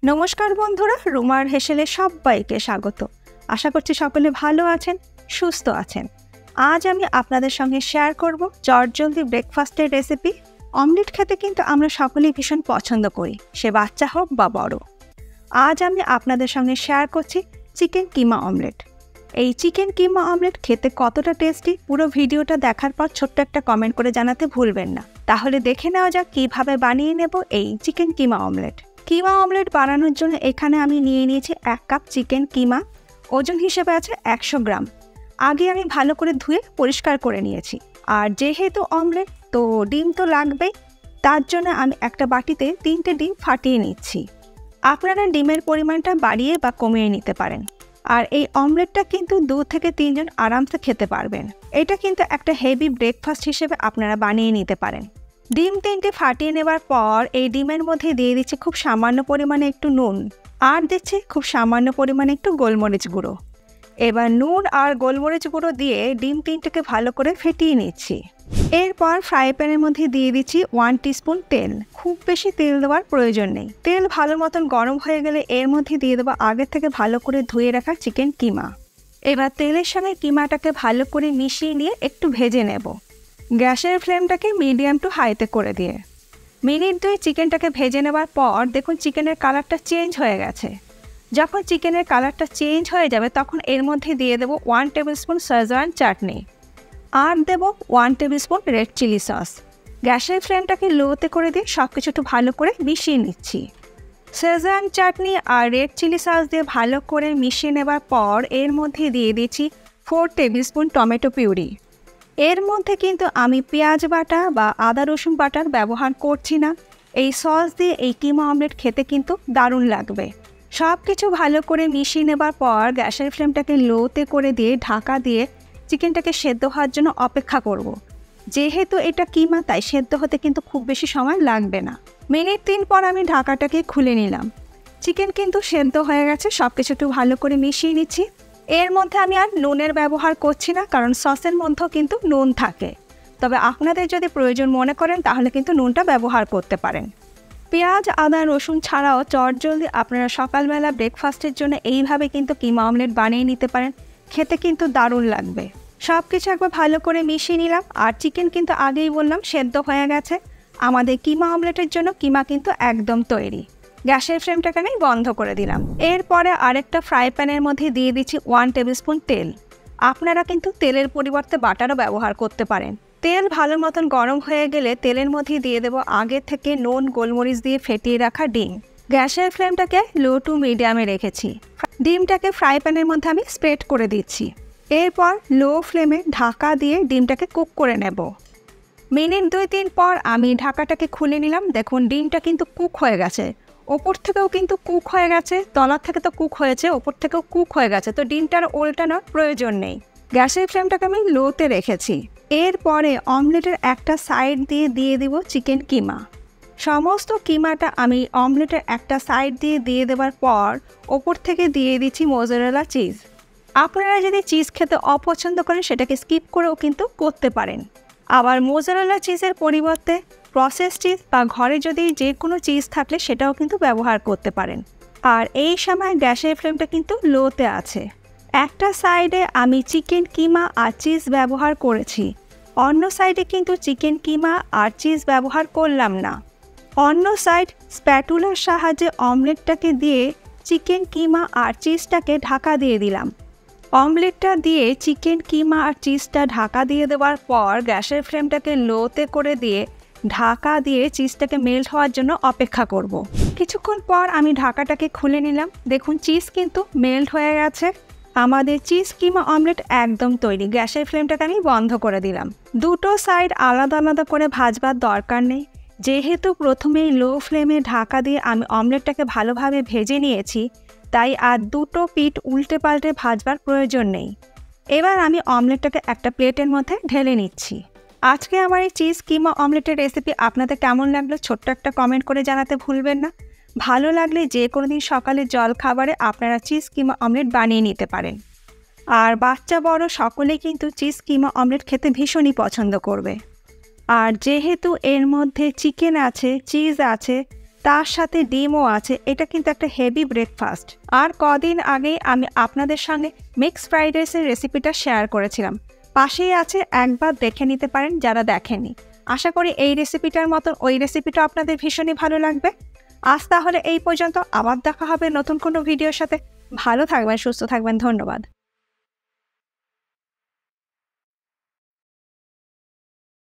নমস্কার বন্ধুরা, রুমার হেসেলে সবাইকে স্বাগত। আশা করছি সকলে ভালো আছেন, সুস্থ আছেন। আজ আমি আপনাদের সঙ্গে শেয়ার করব চটজলদি ব্রেকফাস্টের রেসিপি। অমলেট খেতে কিন্তু আমরা সকলেই ভীষণ পছন্দ করি, সে বাচ্চা হোক বা বড়। আজ আমি আপনাদের সঙ্গে শেয়ার করছি চিকেন কিমা অমলেট। এই চিকেন কিমা অমলেট খেতে কতটা টেস্টি, পুরো ভিডিওটা দেখার পর ছোট্ট একটা কমেন্ট করে জানাতে ভুলবেন না। তাহলে দেখে নেওয়া যাক কীভাবে বানিয়ে নেব এই চিকেন কিমা অমলেট। কিমা অমলেট বানানোর জন্য এখানে আমি নিয়ে নিয়েছি 1 কাপ চিকেন কিমা। ওজন হিসেবে আছে 100 গ্রাম। আগে আমি ভালো করে ধুয়ে পরিষ্কার করে নিয়েছি। আর যেহেতু অমলেট, তো ডিম তো লাগবেই, তার জন্য আমি একটা বাটিতে 3টে ডিম ফাটিয়ে নিচ্ছি। আপনারা ডিমের পরিমাণটা বাড়িয়ে বা কমিয়ে নিতে পারেন। আর এই অমলেটটা কিন্তু 2 থেকে 3 জন আরামসে খেতে পারবেন। এটা কিন্তু একটা হেভি ব্রেকফাস্ট হিসেবে আপনারা বানিয়ে নিতে পারেন। ডিম 3টে ফাটিয়ে নেবার পর এই ডিমের মধ্যে দিয়ে দিচ্ছি খুব সামান্য পরিমাণে একটু নুন, আর দিচ্ছি খুব সামান্য পরিমাণে একটু গোলমরিচ গুঁড়ো। এবার নুন আর গোলমরিচ গুঁড়ো দিয়ে ডিম 3টেকে ভালো করে ফেটিয়ে নিচ্ছি। এরপর ফ্রাই প্যানের মধ্যে দিয়ে দিচ্ছি 1 টিস্পুন তেল। খুব বেশি তেল দেওয়ার প্রয়োজন নেই। তেল ভালো মতন গরম হয়ে গেলে এর মধ্যে দিয়ে দেবো আগে থেকে ভালো করে ধুয়ে রাখা চিকেন কিমা। এবার তেলের সঙ্গে কিমাটাকে ভালো করে মিশিয়ে নিয়ে একটু ভেজে নেব, গ্যাসের ফ্লেমটাকে মিডিয়াম টু হাইতে করে দিয়ে। মিনিট 2 চিকেনটাকে ভেজে নেবার পর দেখুন চিকেনের কালারটা চেঞ্জ হয়ে গেছে। যখন চিকেনের কালারটা চেঞ্জ হয়ে যাবে তখন এর মধ্যে দিয়ে দেবো 1 টেবিল স্পুন শেজওয়ান চাটনি, আর দেবো 1 tablespoon red chilli sauce. গ্যাসের ফ্লেমটাকে লোতে করে দিয়ে সব কিছু একটু ভালো করে মিশিয়ে নিচ্ছি। শেজওয়ান চাটনি আর রেড চিলি সস দিয়ে ভালো করে মিশিয়ে নেবার পর এর মধ্যে দিয়ে দিচ্ছি 4 টেবিল স্পুন টমেটো পিউরি। এর মধ্যে কিন্তু আমি পেঁয়াজ বাটা বা আদা রসুন বাটার ব্যবহার করছি না। এই সস দিয়ে এই কিমা অমলেট খেতে কিন্তু দারুণ লাগবে। সব কিছু ভালো করে মিশিয়ে নেবার পর গ্যাসের ফ্লেমটাকে লোতে করে দিয়ে ঢাকা দিয়ে চিকেনটাকে সেদ্ধ হওয়ার জন্য অপেক্ষা করব। যেহেতু এটা কিমা, তাই সেদ্ধ হতে কিন্তু খুব বেশি সময় লাগবে না। মিনিট 3 পর আমি ঢাকাটাকে খুলে নিলাম। চিকেন কিন্তু সেদ্ধ হয়ে গেছে। সব কিছু একটু ভালো করে মিশিয়ে নিচ্ছি। এর মধ্যে আমি আর নুনের ব্যবহার করছি না, কারণ সসের মধ্যেও কিন্তু নুন থাকে। তবে আপনাদের যদি প্রয়োজন মনে করেন তাহলে কিন্তু নুনটা ব্যবহার করতে পারেন। পেঁয়াজ আদা রসুন ছাড়াও চটজলদি আপনারা সকালবেলা ব্রেকফাস্টের জন্য এইভাবে কিন্তু কিমা অমলেট বানিয়ে নিতে পারেন। খেতে কিন্তু দারুণ লাগবে। সব কিছু একবার ভালো করে মিশিয়ে নিলাম। আর চিকেন কিন্তু আগেই বললাম সেদ্ধ হয়ে গেছে। আমাদের কিমা অমলেটের জন্য কিমা কিন্তু একদম তৈরি। গ্যাসের ফ্লেমটাকে আমি বন্ধ করে দিলাম। এরপরে আরেকটা ফ্রাই প্যানের মধ্যে দিয়ে দিচ্ছি 1 টেবিল স্পুন তেল। আপনারা কিন্তু তেলের পরিবর্তে বাটারও ব্যবহার করতে পারেন। তেল ভালো মতন গরম হয়ে গেলে তেলের মধ্যে দিয়ে দেবো আগে থেকে নুন গোলমরিচ দিয়ে ফেটিয়ে রাখা ডিম। গ্যাসের ফ্লেমটাকে লো টু মিডিয়ামে রেখেছি। ডিমটাকে ফ্রাই প্যানের মধ্যে আমি স্প্রেড করে দিচ্ছি। এরপর লো ফ্লেমে ঢাকা দিয়ে ডিমটাকে কুক করে নেব। মিনিট 2-3 পর আমি ঢাকাটাকে খুলে নিলাম। দেখুন ডিমটা কিন্তু কুক হয়ে গেছে। ওপর থেকেও কিন্তু কুক হয়ে গেছে, তলার থেকে তো কুক হয়েছে, ওপর থেকেও কুক হয়ে গেছে। তো ডিমটার উল্টানোর প্রয়োজন নেই। গ্যাসের ফ্লেমটাকে আমি লোতে রেখেছি। এরপরে অমলেটের একটা সাইড দিয়ে দিব চিকেন কিমা। সমস্ত কিমাটা আমি অমলেটের একটা সাইড দিয়ে দেওয়ার পর ওপর থেকে দিয়ে দিচ্ছি মোজারেলা চিজ। আপনারা যদি চিজ খেতে অপছন্দ করেন সেটাকে স্কিপ করেও কিন্তু করতে পারেন। আবার মোজারেলা চিজের পরিবর্তে প্রসেস চিজ বা ঘরে যদি যে কোনো চিজ থাকলে সেটাও কিন্তু ব্যবহার করতে পারেন। আর এই সময় গ্যাসের ফ্লেমটা কিন্তু লোতে আছে। একটা সাইডে আমি চিকেন কিমা আর চিজ ব্যবহার করেছি, অন্য সাইডে কিন্তু চিকেন কিমা আর চিজ ব্যবহার করলাম না। অন্য সাইড স্প্যাটুলার সাহায্যে অমলেটটাকে দিয়ে চিকেন কিমা আর চিজটাকে ঢাকা দিয়ে দিলাম। অমলেটটা দিয়ে চিকেন কিমা আর চিজটা ঢাকা দিয়ে দেওয়ার পর গ্যাসের ফ্লেমটাকে লোতে করে দিয়ে ঢাকা দিয়ে চিজটাকে মেল্ট হওয়ার জন্য অপেক্ষা করব। কিছুক্ষণ পর আমি ঢাকাটাকে খুলে নিলাম। দেখুন চিজ কিন্তু মেল্ট হয়ে গেছে। আমাদের চিজ কিমা অমলেট একদম তৈরি। গ্যাসের ফ্লেমটাকে আমি বন্ধ করে দিলাম। দুটো সাইড আলাদা আলাদা করে ভাজবার দরকার নেই। যেহেতু প্রথমেই লো ফ্লেমে ঢাকা দিয়ে আমি অমলেটটাকে ভালোভাবে ভেজে নিয়েছি, তাই আর দুটো পিঠ উল্টে পাল্টে ভাজবার প্রয়োজন নেই। এবার আমি অমলেটটাকে একটা প্লেটের মধ্যে ঢেলে নিচ্ছি। আজকে আমার এই চিজ কিমা অমলেটের রেসিপি আপনাদের কেমন লাগলো ছোট্ট একটা কমেন্ট করে জানাতে ভুলবেন না। ভালো লাগলে যে কোনো দিন সকালে জল খাবারে আপনারা চিজ কিমা অমলেট বানিয়ে নিতে পারেন। আর বাচ্চা বড় সকলেই কিন্তু চিজ কিমা অমলেট খেতে ভীষণই পছন্দ করবে। আর যেহেতু এর মধ্যে চিকেন আছে, চিজ আছে, তার সাথে ডিমও আছে। এটা কিন্তু একটা হেভি ব্রেকফাস্ট। আর কদিন আগেই আমি আপনাদের সঙ্গে মিক্সড ফ্রাইড রাইসের রেসিপিটা শেয়ার করেছিলাম, পাশেই আছে, একবার দেখে নিতে পারেন যারা দেখেননি। আশা করি এই রেসিপিটার মতন ওই রেসিপিটা আপনাদের ভীষণই ভালো লাগবে। আজ তাহলে এই পর্যন্ত, আবার দেখা হবে নতুন কোনো ভিডিওর সাথে। ভালো থাকবেন, সুস্থ থাকবেন, ধন্যবাদ।